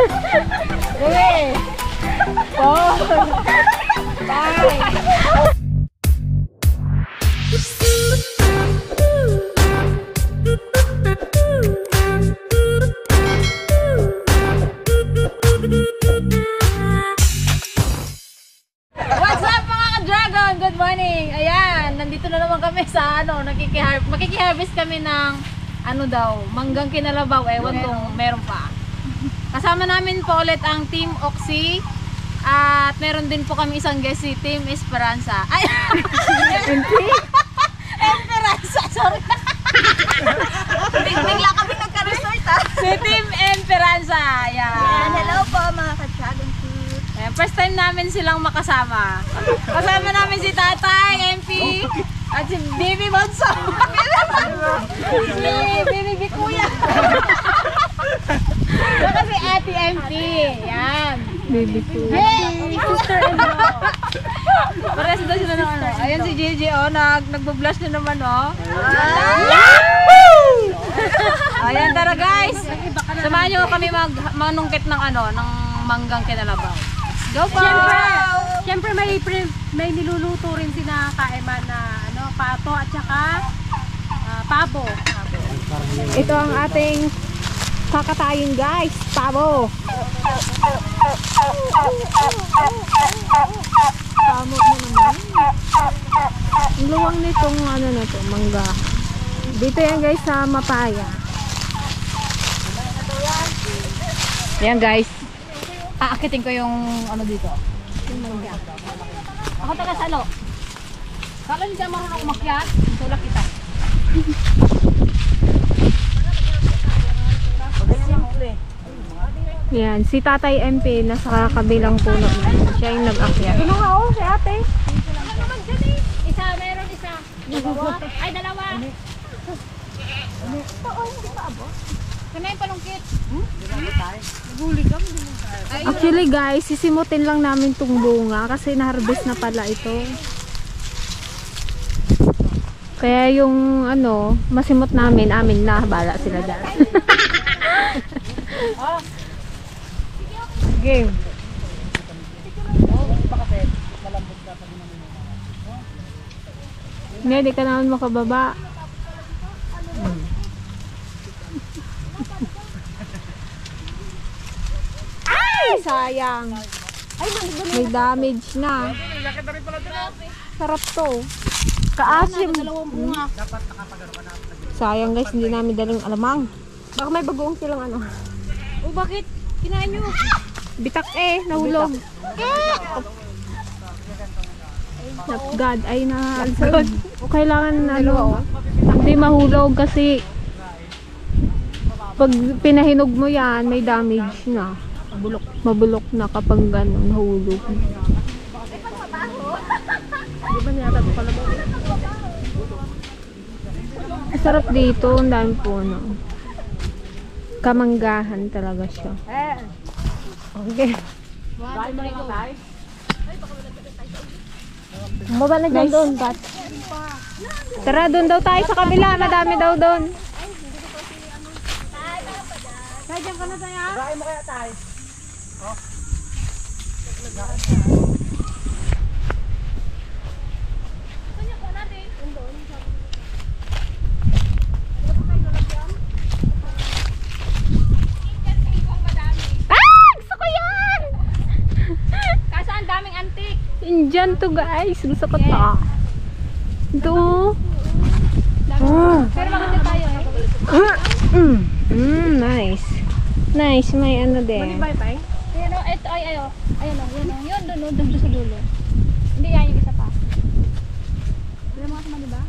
3, 4, 5. What's up mga ka-dragon? Good morning! Ayan, nandito na naman kami sa makikiharvest kami ng manggang kinalabaw. Ewan kung meron pa. Kasama namin po ulit ang Team Oxy. At meron din po kami isang guest, si Team Esperanza. Ay! Esperanza, sorry. Bigla kami nagka-resort Si Team Esperanza. Ayan. Hello po mga ka-dragon fruit. Ayan, first time namin silang makasama. Kasama namin si Tatay, MP, at si Baby Bonso. Si Baby Bikuya. Saka si Ate MP. Ayan. Baby Kuya. Hey! Sister-in-law. Pares daw sila ng ano. Ayan si Gigi, nagbo-blush na naman, Ayan, tara guys. Samahan nyo kami manungkit ng ng manggang kinalabaw. Go po! Siyempre may niluluto rin sina Kaiman na pato at saka pabo. Ito ang ating kakatayin guys, pabo. Pamo mo naman. Ang luwang nitong na to, mangga. Dito yan guys sa Mapaya. Ayan guys. Aakitin ko yung dito. Yung mangga. Ako taga Salo. Kala hindi ako marunong umakyat. Tulak kita. Yan, si Tatay MP nasa kabilang puno na. Siya yung nag-akyat. Ano nga si ate? Isa, meron isa. Ay, dalawa. Kana yung palungkit. Actually guys, sisimutin lang namin tong bunga kasi na-harvest na pala ito. Kaya yung masimot namin, amin na, bala sila dyan. Game. Hindi ka naman makababa. Ay, sayang. Ay, may damage na. Sarap to. Kaasim. Sayang guys, hindi namin dalang alamang. Baka may bagoong silang Oh, bakit? Kinain nyo. Bitak nahulog. God ay naalsad. Kailangan hindi mahulog kasi pag pinahinog mo yan, may damage na. Mabulok na kapag gano'n nahulog. Sarap dito, ang dami puno. Kamanggahan talaga siya. Okay. Baba na dyan doon, bat. Tara, doon daw tayo sa kabila. Madami daw doon. Kaya dyan ka na tayo. Bahay mo kaya tayo. Indian to guys. Gusto ko to. Ito. Pero maganda tayo. Nice. Nice. May din. Pero ito yun doon sa dulo. Hindi yan yung isa pa. Wala mga sama, diba?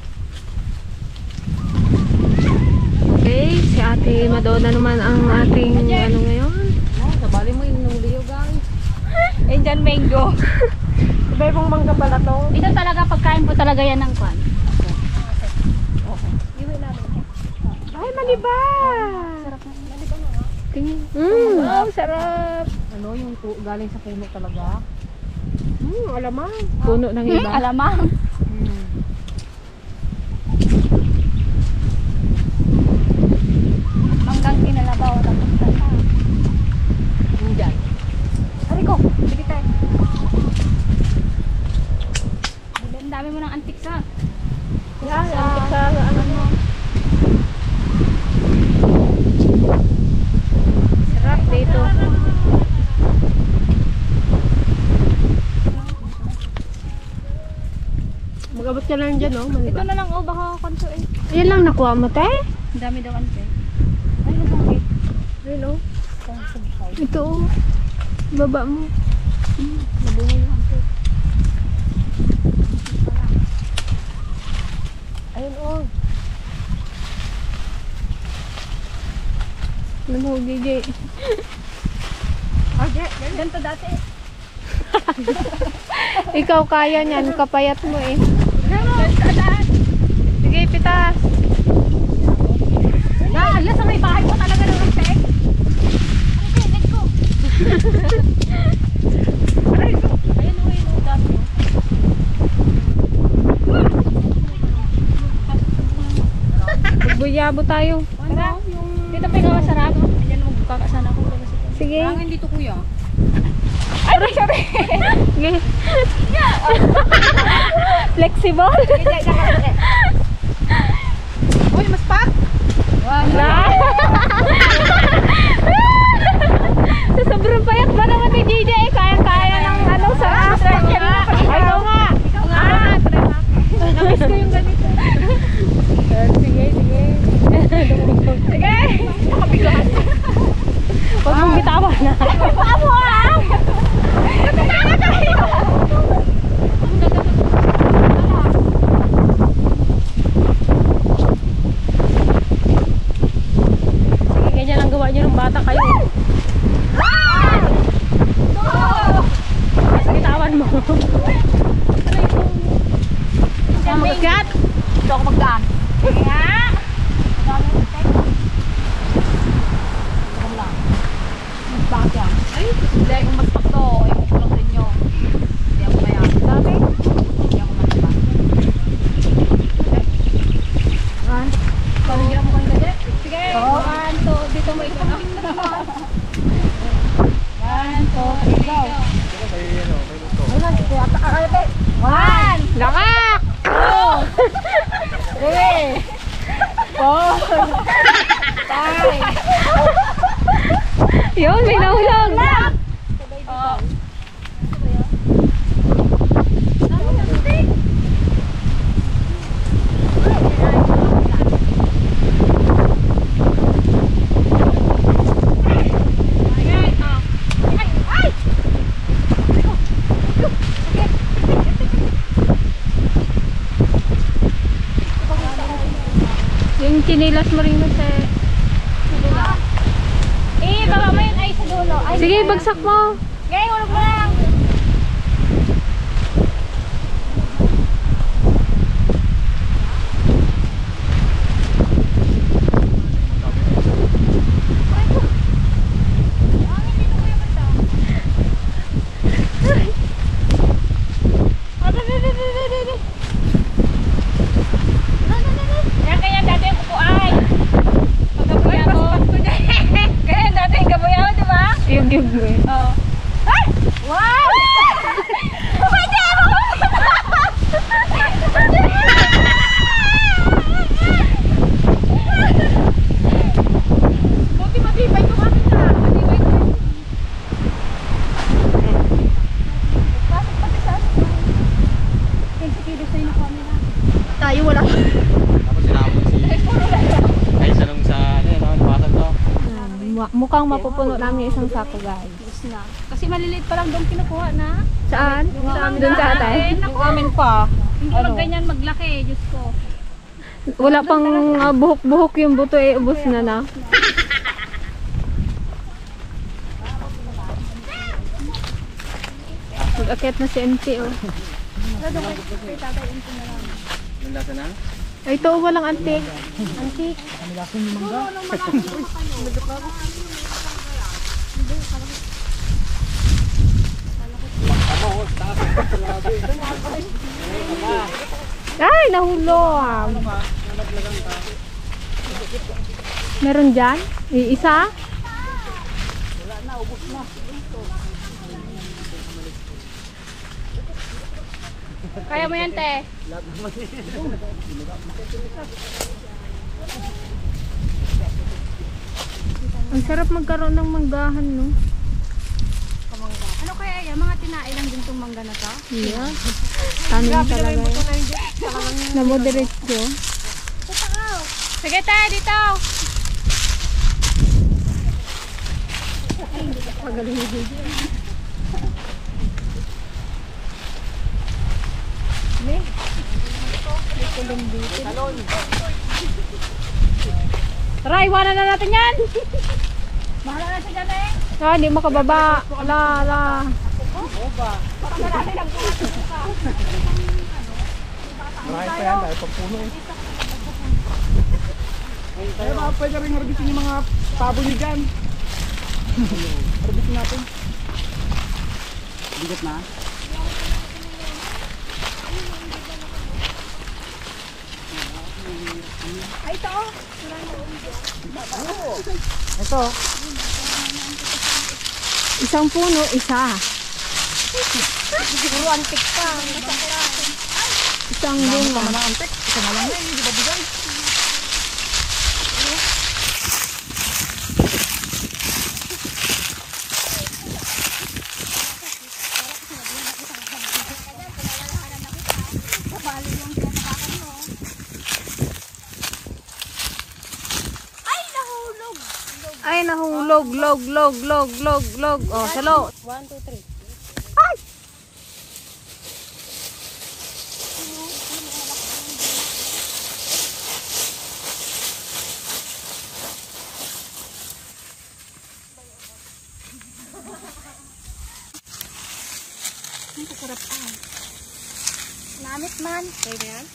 Okay. Si Ate Madonna naman ang ating ngayon. Nabali mo yung nuliyo guys. Indian mango. Iba ibang mangga pala to. Ito talaga pagkain po talaga yan ng kwan. Ay, maniba! Sarap na. Maliba na. Tingin. Wow, sarap! Yung galing sa puno talaga. Alamang. Puno ng iba. Alamang. Manggang kinalabaw. Tapos Yan, sa ano mo. Sarap dito. Mag-abot ka lang dyan, no? Ito na lang, oh, baka kanto eh. Yan lang nakuha mo, te? Ang dami daw ante. Ay, nasakit. Ayun, oh. Ito, oh. Baba mo. Nabunga yung ante. Ayun, oh. Ano mo, Gigi? Okay, ganito dati. Ikaw kaya niyan, kapayat mo eh. Sige, pitas. Ala, sa may bahay mo talaga ng respect. Okay, let's go. Aray ko. Ayun, oh, yun, oh, dami. Magbuyabo tayo. Tara, dito pa yung masarap. Diyan mo kakasana ko. Sige. Hangin dito kuya. Ay, sorry. Sige. Flexible. Uy, mas pat! Wala. Sa sobrang payat ba naman ni DJ? Kaya-kaya ng ano sa ay, ikaw nga. Namiss ko yung ganito. Sige, sige. Sige. Nakabigat. Huwag mong bitawan na. Pamo ah! Sige, ganyan ang gawa niyo ng bata kayo. Bitawan mo. Magat. Dito ako magdaan. Kaya. Bakit yan? Ay, hindi akong magpak to. Ayaw ko lang sa inyo. Hindi ako kaya. Dami. Hindi ako magpak. Paligyan mo kayo dali. Sige. 1, 2, dito mo ikaw. 1, 2, go. 1, Lakak! 3, 4, 5. Yun, may nahulog. Oh. Yung chinilas mo rin sa... Baba mo yun ay sa dulo. Ay, Sige, bagsak mo. Gay, hulog mo lang. Yan kaya dati yung upuan. Pagkabuya mo. Kaya dati yung kabuya mo, di ba? Yung mo eh. Oo. Ay! Wow! Pwede mo! Buti matibay ko kami na. Matibay ko. Pasok pati sa aso. 15 kilos sa'yo na kami na. Tayo wala. Tapos sinabot si... Ay, sanong sa... Ano yun, napasag to. Mukhang mapupuno namin yung isang sako, guys. Na. Kasi maliliit pa lang doon kinukuha na. Saan? Doon sa atay? Yung amin pa. Hindi Ano? ganyan maglaki, Diyos ko. Wala pang buhok-buhok yung buto eh. Ubus na na. Mag-akit na si MP oh. Yung lasa na? Ay, ito walang antik. Antik. Ay, nahulog. Meron dyan? Isa? Kaya mo yan, te. Ang sarap magkaroon ng manggahan, no? Ano kaya yan? Mga tinae lang din itong mangga na to? Yeah. Tanim talaga yun. Namoderate Sige, te, dito. Tara, iwanan na natin yan. Bahala na si Jane. Ah, hindi makababa. Ala. Marami pa yan dahil pagpuno eh. Kaya baka pwede rin harbisin yung mga tabo nyo dyan. Harbisin natin. Bigat na. Ay, ito. Ito. Isang puno, isa. Siguro antik pa. Isang bunga. Tama na antek. Isa na lang eh. Hindi ba bigay? Ay, nahulog. Log. Oh, salo. 1, 2, 3. Namit man. Kaya na yan?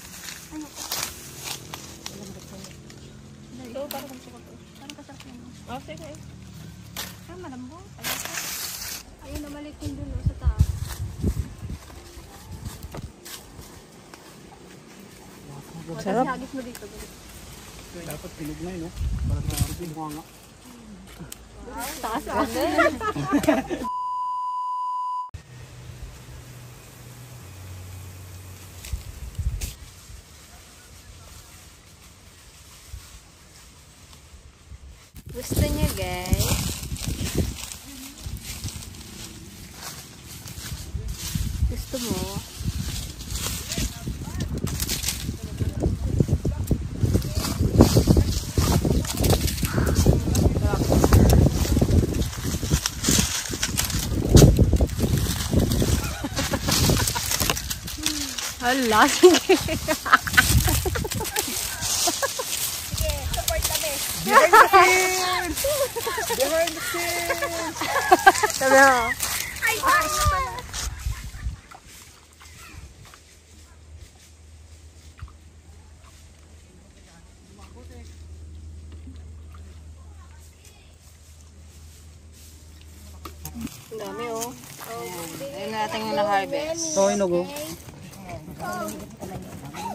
Parang kasarap yan. Oh, sige. Parang malambot. Ayun, namalik yung dulo sa taas. Sarap. Hagis mo dito. Dapat pinog na yun, no? Para sa pinuha nga. Taas ah. Gusto niya, guys? Gusto mo? Hala, sige. Behind the scenes! Sabi mo. Ay, ay, pala. Ang dami, oh. Ayun natin yung na-harvest. Ito, hinog, oh.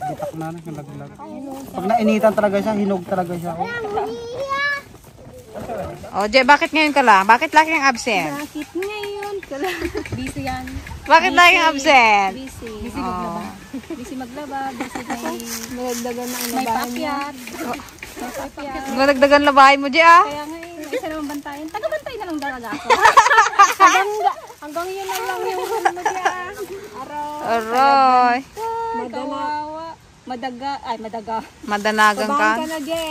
Bitak na, naglag-lag. Pag nainitan talaga siya, hinog talaga siya. Oh. Oh, Je, bakit ngayon ka lang? Bakit lagi kang absent? Bakit ngayon? Busy yan. Bakit lagi kang absent? Busy. Busy maglaba. Busy maglaba. Busy Magdagdagan ng may labahin niya. pakyat. May pakyat. Magdagdagan labahin mo, Je, ah. Kaya ngayon, may isa naman bantayan. Taga-bantay na lang talaga ako. Hanggang yun na lang yung ano niya. Aroy. Kawawa. Madaga. Madanagang ka. na, Je.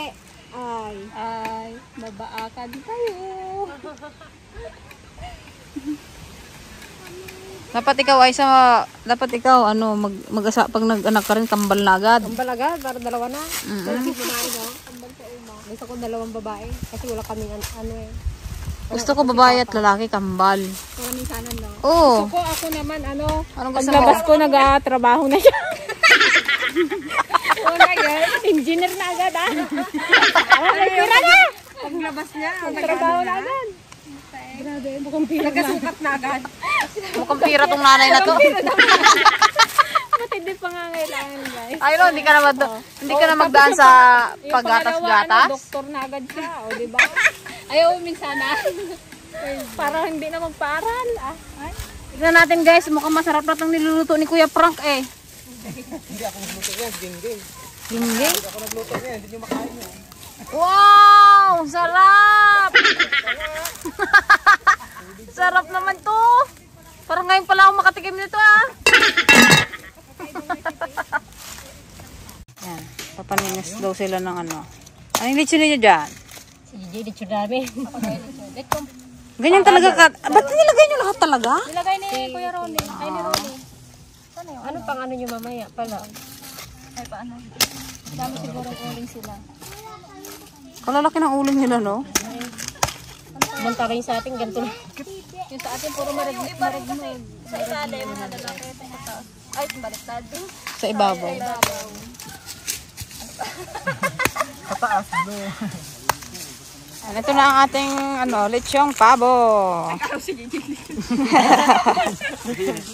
Ay, mabaakan kayo. Dapat ikaw pag nag-anak ka rin, kambal na agad. Balaga, para dalawa na. Mm-mm. Babae, no? Gusto ko dalawang babae. Kasi wala kaming ano eh. Gusto ko babae at lalaki, kambal. Para minsanan, no? Oo. Gusto ko ako naman, ano, Anong gusto mo? paglabas ko nag-trabaho na siya. Wala yan. Engineer na agad, ah. May pira na. Paglabas niya, trabaho na agad. Grabe, mukhang pira na. Nagkasukat na agad. Mukhang pira tong nanay na to. Matindi pangangailangan, guys. Ay, no, hindi ka na magdaan sa paggatas-gatas. Doktor na agad siya, o diba? Ayaw, minsanan. Para hindi na magpaaral, ah. Ay. Tignan natin, guys, mukhang masarap na itong niluluto ni Kuya Frank, eh. Hindi ako nagluto yan, gingging. Gingging? Hindi ako nagluto yan, hindi nyo makain yun. Wow! Sarap! Sarap naman to! Parang ngayon pala ako makatikim nito ah! Yan, papaninis daw sila ng ano. Anong lechon ninyo dyan? Si Gigi, dito namin. Ganyan talaga ka. Ba't nilagay nyo lahat talaga? Nilagay ni Kuya Ronnie. Ay, ni Ronnie. Ano pang ano nyo mamaya pala? Ay, paano? Dami siguro uling sila. Kalalaki ng ulo nila, no? Manta kayo sa atin, ganito na. Yung sa atin, puro maragmod. Sa isada yung mga dalawang kaya tayo sa ay, baliktad. Sa ibabaw. Ito na ang ating lechong pabo.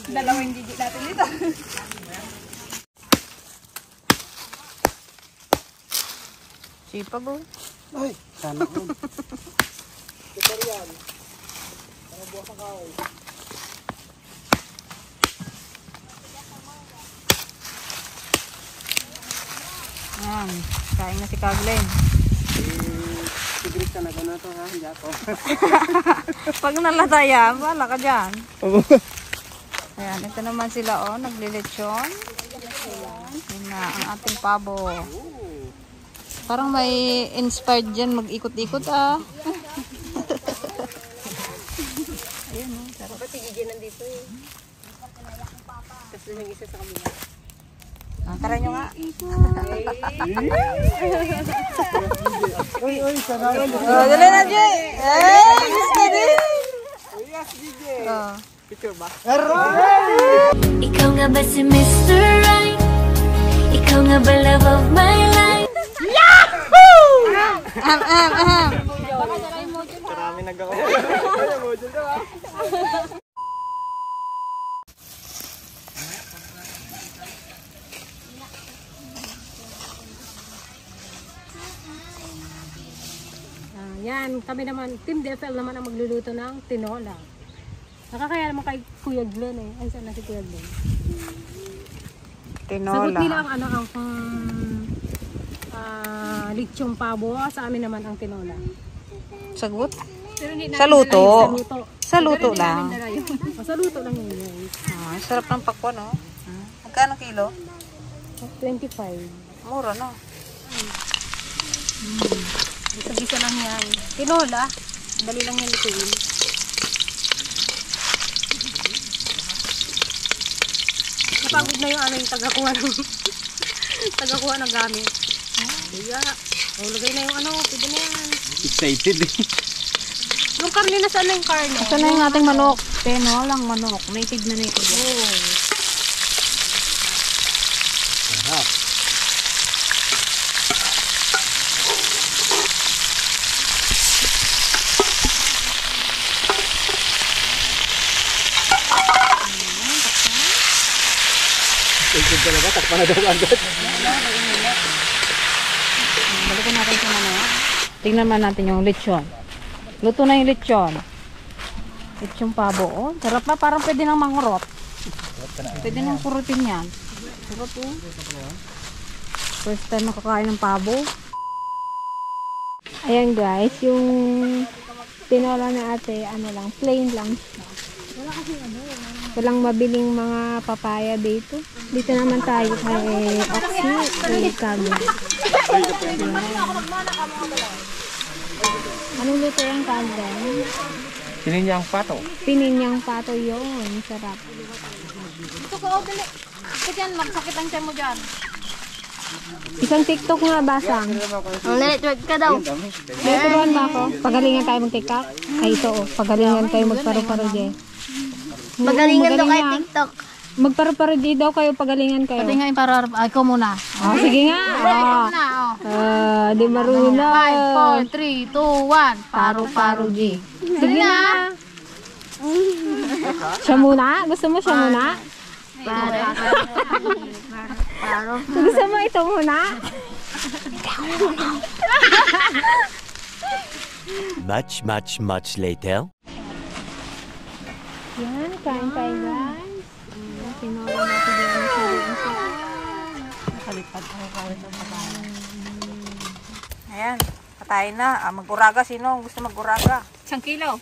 Dalawang digit natin dito. Sipag oh. Ay, sana ko. Ito yan. Ano buwas ang kahoy? Ayan, kain na si Kaglen. Sigrit ka na gano'n ito ha, hindi ako. Pag nalataya, wala ka dyan. Ayan, ito naman sila oh, naglilechon. Yun na, ang ating pabo. Parang may inspired dyan mag-ikot-ikot ah. Ayan oh, sarap. Si Gigi nandito eh. Tapos yung isa sa kabila. Tara nyo nga. Uy, sana yun. Oh, dali na, Jay. Ay, gusto din. Yes, DJ. Oh. Picture ba? Ikaw nga ba si Mr. Right? Ikaw nga ba love of my life? Marami nag-ako. Ay, emoji daw ha. Yan, kami naman, Team DFL naman ang magluluto ng tinola. Nakakaya naman kay Kuya Glenn eh. Ay, saan na si Kuya Glenn? Sagot nila Tinola. ang lechong pabo. Sa amin naman ang tinola. Sagot? Pero hindi Sa luto. Sa luto. Sa luto lang. Sa luto lang yun guys. Ah, sarap ng pakwan, no? Magkano kilo? 25. Mura, no? Isa-gisa lang yan. Tinola. Dali lang yan lutuin. Napagod na yung aming tagakuha ng tagakuha ng gamit. Kaya, lagay na yung pwede na yan. Excited eh. Yung karne na saan na yung karne? Ito na yung ating manok. Tinolang manok. Native na native. Oh. Excited talaga, takpan na daw agad. Balikan natin sa manok. Tingnan man natin yung lechon. Luto na yung lechon. Lechong pabo. Oh, sarap na. Parang pwede nang mangurot. Pwede nang kurutin yan. Sarap oh. First time nakakain ng pabo. Ayan guys, yung tinola na ate, plain lang siya. Walang mabiling mga papaya dito. Dito naman tayo kay Oxy, kay Kami. Anong luto yung Kami? Sininyang pato. Pininyang pato yun. Sarap. Ito ko, dali. Ito dyan, magsakit ang tiyan mo dyan. Isang TikTok nga basang. Ulit, wag ka daw. May turuan ba ako? Pagalingan tayo mag-TikTok? Ay ito oh, pagalingan tayo magparo-paro dyan. Magalingan daw kay TikTok. Magparo-paro dyan daw kayo, pagalingan kayo. Pati nga yung para, ako muna. Ah, sige nga. Na, oh. Di marunong. 5, 4, 3, 2, 1. Paro-paro G. Sige na. Siya muna? Gusto mo siya muna? Paro. Gusto mo ito muna? Much later. Yan, kain tayo guys. Tinola natin yung sarili. Ayan, patayin na. Mag-uraga. Sino gusto mag-uraga? 1 kilo.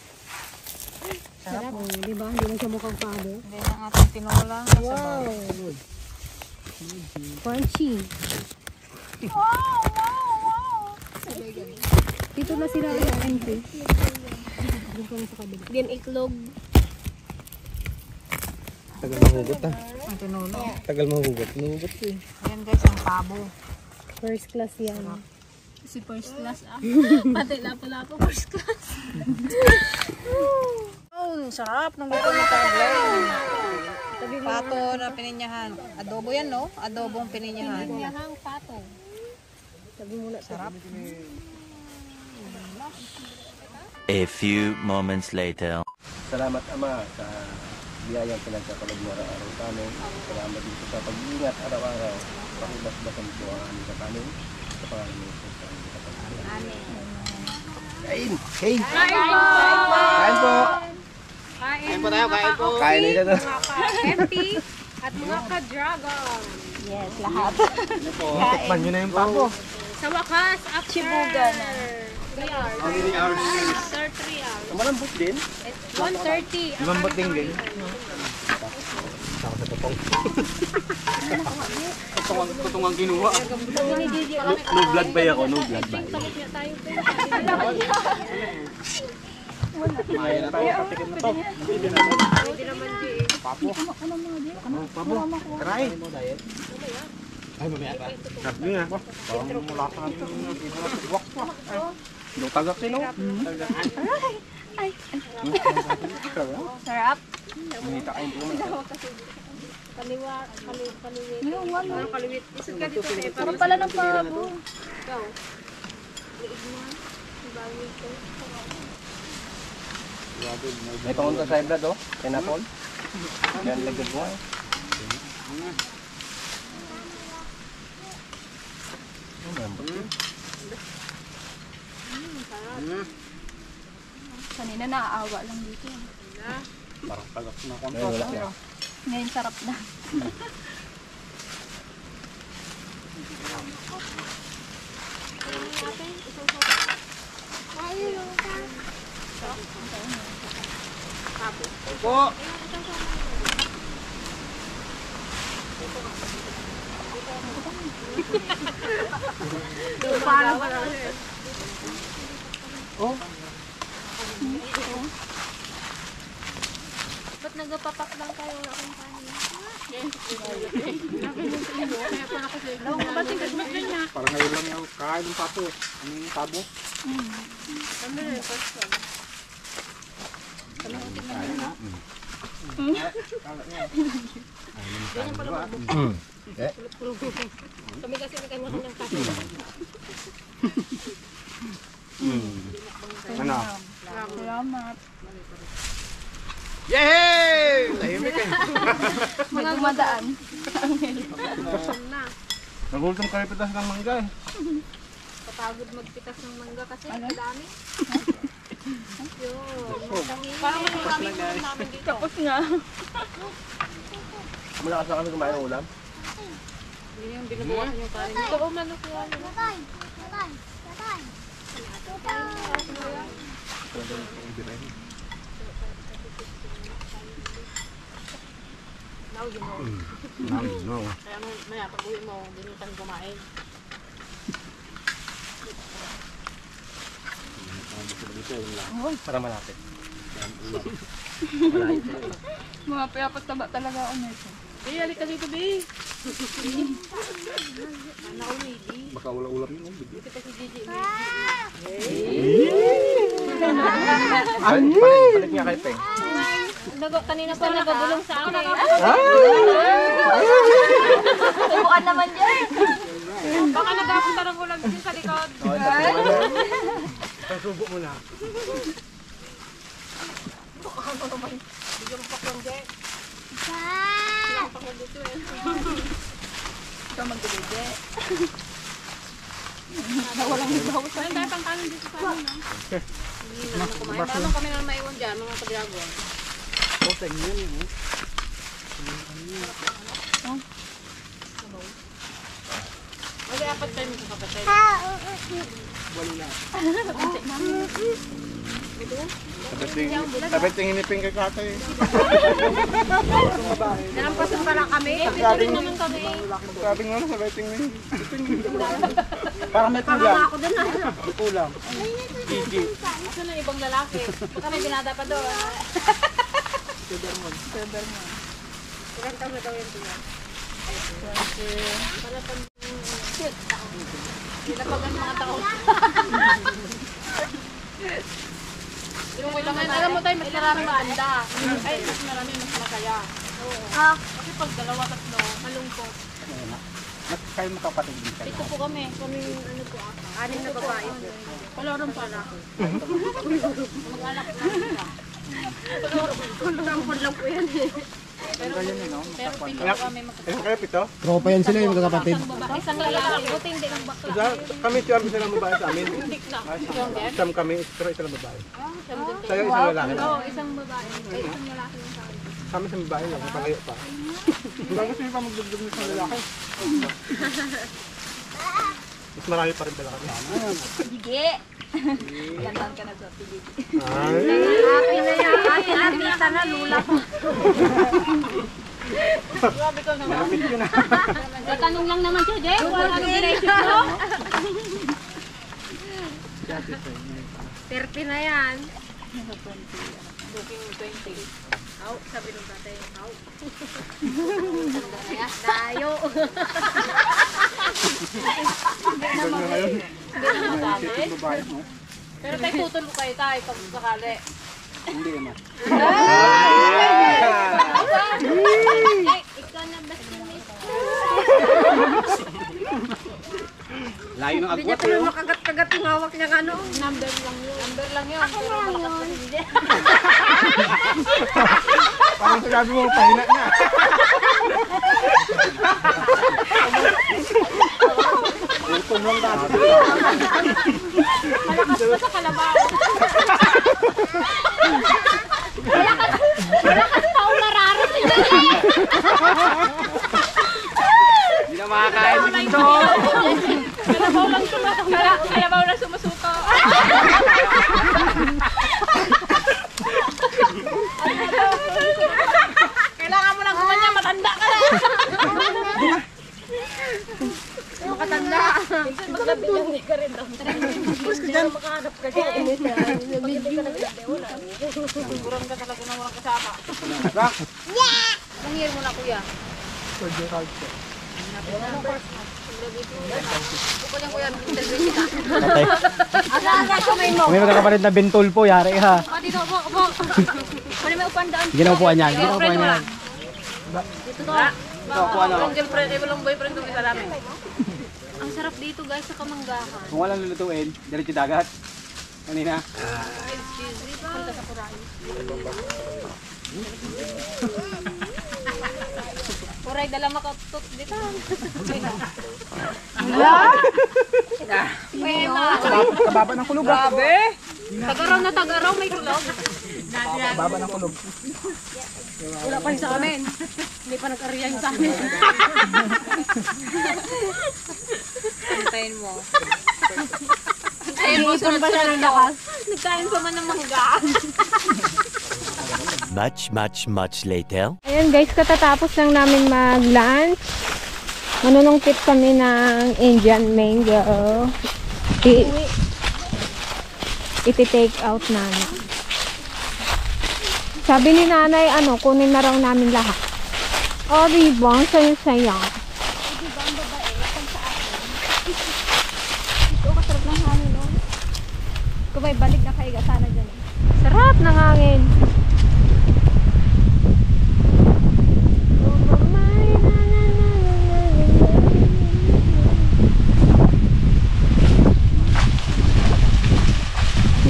Sarap. Oh, di ba? Hindi na siya mukhang pado. Hindi na ating tinulang. Wow! Crunchy. Dito na sila yung entry. Doon kami sa kabila. Then iklog. Tagal mahugot ah. Ang tinulong. Tagal mahugot. Mahugot ko eh. Ayan guys, ang pabo. First class yan. Si first class ah. Pati lapo-lapo first class. Oh, sarap ng luto ni Carlene. Pato na pininyahan. Adobo yan, no? Adobong pininyahan. Yahang pato. Sabi mo na Sarap. A few moments later. Salamat Ama sa biyayang pinagkakalog mo araw-araw sa amin. Salamat dito sa pag-iingat araw-araw. Pakibas-basan po ang aming katanin. Sa pangalan mo po sa aming katanin. Amen. Kain! Hey! Kain po! Kain po! Kain po tayo, kain po! Kain na dyan. Empty at mga ka-dragon. Yes, lahat. Tikman nyo na yung papo. Sa wakas, after Chibuga na. 3 hours. How many hours? After 3 hours. Malambot din. 1:30. Malambot din din. Saka sa totong. Totong ang kinuha. No blood ba ako? No blood ba? Maya na tayo. Patikin na to. Papo. Papo. Try. Ay, mamaya ka. Sabi nga. Parang mula sa atin yung ibuwak pa. Tagak sino? Sarap. Manita kayo po. Kaliwit. Isod ka dito sa Sarap pala ng pabo. May pangunta sa iblad oh. Pineapple. Yan lagyan mo. Kanina naaawa lang dito. Parang tagak na kontra. Ngayon sarap na. Po. Oh. Ba't nagpapak lang kayo? Wala akong kanin. Parang ngayon lang yung kain ng pato. Ang tabo. Kami kasi may kanya-kanyang kanin. Ano? Salamat. Yay! Tahimik eh. Mga gumadaan. Nagultong kayo pitas ng mangga eh. Kapagod magpitas ng mangga kasi ang dami. Parang marami namin dito. Tapos nga. Malakas na kami kumain ng ulam. Yun yung binubukasan yung kanin. Ito umano ko yan. Now you know. Kaya maya pag uwi mo, binutan kumain. Para malapit. Mga payapat taba talaga ako nito. Hey, halika dito, Bi. Baka ulam yun. Dito kasi Gigi. Palit niya kay Peng. Kanina pa nagabulong sa akin. Tubukan naman dyan. Baka nagkapunta ng ulam din sa likod. Subo mo na. Bigyan mo pa kong Gigi. Ikaw magbibigay. Ayun, dahil pang kanin dito sa amin. Hindi na kumain. Paano kami na maiwan dyan, mga kadragon? Poteng yun eh. apat kayo magkakapatid. Dapat yung inipin kay tatay. Nalampasan pa lang kami. Dito rin naman kami. Sabi nga na, dapat yung inipin. Parang may kulang. Ako doon na. May kulang. Gigi. Ito na ibang lalaki. Baka may dinada pa doon. Silvermon. Ilang taon na daw yun doon? Pinapagan mga tao. Yung kailangan, alam mo tayo, mas maraming maanda. Ay, mas marami, mas masaya. Kasi pag dalawa, tatlo, malungkot. Mas kayo makapatid din kayo. Ito po kami. Anim na babae. Palorong pala. Mag-alak na sila. Tampon lang po yan eh. Pero pito po kami magkakasama. Ayun kayo, pito? Tropa yan sila yung magkakapatid. Isang lalaki. Buti hindi lang bakla. Kami siyempre sila babae sa amin. Isang kami, pero isa lang babae. Sa'yo isang lalaki lang. Oo, isang babae. Ay, isang lalaki lang sa akin. Kami sa babae lang, palayo pa. Hanggang gusto niyo pa magdugdug ng isang lalaki. Mas marami pa rin pala kami. Sige. Gandang ka na sa pilig. Ay! Happy na yan. Happy na tita na lula ko. Grabe ka naman. Malapit yun ah. Tatanong lang naman siya, Jay. Wala nang relationship mo. 30 na yan. Booking 20. Aw, sabi nung tatay. Aw. Dayo. Gagawin na ngayon. Hindi naman sabi. Yung babae mo. Pero tayo tutulog kayo tayo pag sakali. Hindi naman. Ikaw na basta Layo ng Hindi niya agwat tuloy yun. makagat-kagat yung hawak niyang ano. Number lang yun. Number lang yun. Pero malakas na hindi. Parang sinabi mo, pahina na. Utom lang dati. Malakas pa sa kalabaw. Hindi na makakain dito. Kalabaw lang sumusuko. Kailangan mo lang gumanya, matanda ka na. Makatanda. Maglabi lang, hindi ka rin daw. Makahanap ka siya. Sigurang ka talaga na walang kasama. Ilang year mo na, kuya? Bukod yung kuya, interview kita. Asa kamay mo? May magkakapatid na Bentulpo, yari ha. Dito, po. Ano may upan daan? Hindi na upuan yan. Hindi na upuan yan. Dito to. Walang girlfriend, walang boyfriend kung isa namin. Ang sarap dito guys sa Kamanggahan. Kung walang lulutuin, diretso dagat. Kanina. Punta sa Kuray. Kuray, dala makatut dito. Kababa ng kulog. Grabe! Tagaraw na tagaraw, may kulog. Kababa ng kulog. Wala pa sa amin. Hindi pa nag-area yung sa amin. Pantayin mo. Pantayin mo, sunod pa ng lakas. Nagkain pa man ng mangga. Much later. Ayan guys, katatapos lang namin mag-lunch. Manunungkit kami ng Indian mango. Iti-take out namin. Sabi ni nanay, kunin na raw namin lahat. O, diba? Ang saya-saya. Kung may balik na kaiga sana dyan. Sarap ng hangin.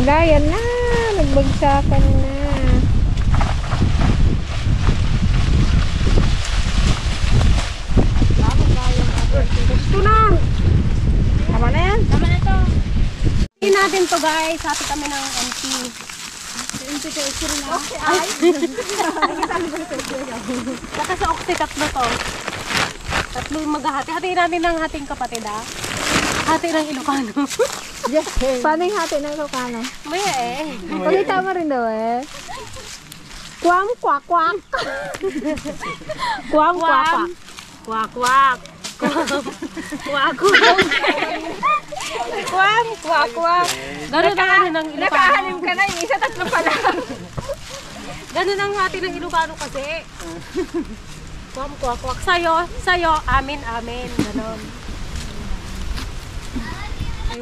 Gaya na, nagbagsakan na. Gusto na. Tama na yan. Tama na to. Hindi natin to guys. Happy kami ng MP. Saka sa Oxy tatlo to. Tatlo yung maghahati. Hatiin natin ng hating kapatid, ah. Hati ng Ilocano. Paano yung hati ng Ilocano? Maya eh. Pakita mo rin daw eh. Kwam, kwak, kwak. Kwam, kwak, kwak. Kwak, kwak. Kwak, kwak. Kwam, kwak, kwak. Ganun ang hati ng Ilocano. Nakahalim ka na, yung isa tatlo pa lang. Ganun ang hati ng Ilocano kasi. Kwam, kwak, kwak. Sa'yo, amin, amin. Ganun.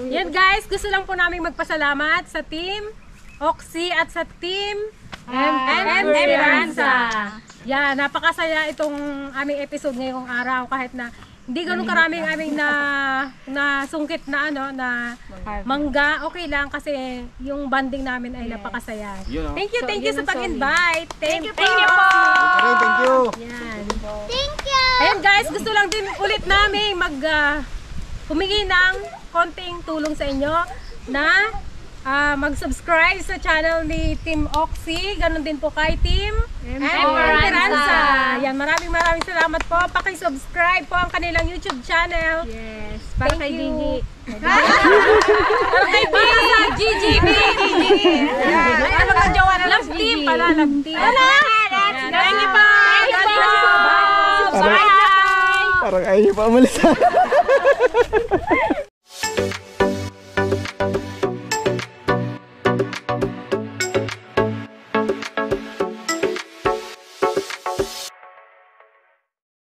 Yan guys, gusto lang po namin magpasalamat sa Team Oxy at sa Team Esperanza. Yan, napakasaya itong aming episode ngayong araw kahit na hindi ganun karaming aming na sungkit na na mangga. Okay lang kasi yung banding namin ay napakasaya. Thank you sa pag-invite. Thank you po. Thank you. Yan. Thank you. Ayan guys, gusto lang din ulit namin humingi ng konting tulong sa inyo na mag-subscribe sa channel ni Team Oxy, ganun din po kay Team Esperanza. Yan, maraming salamat po. Paki-subscribe po ang kanilang YouTube channel. Yes, para kay Gigi. Para kay GGB. Ano ka jowa na Love team pala, love team. Thank you po. God bless you. Bye. Parang ayaw pa umalis.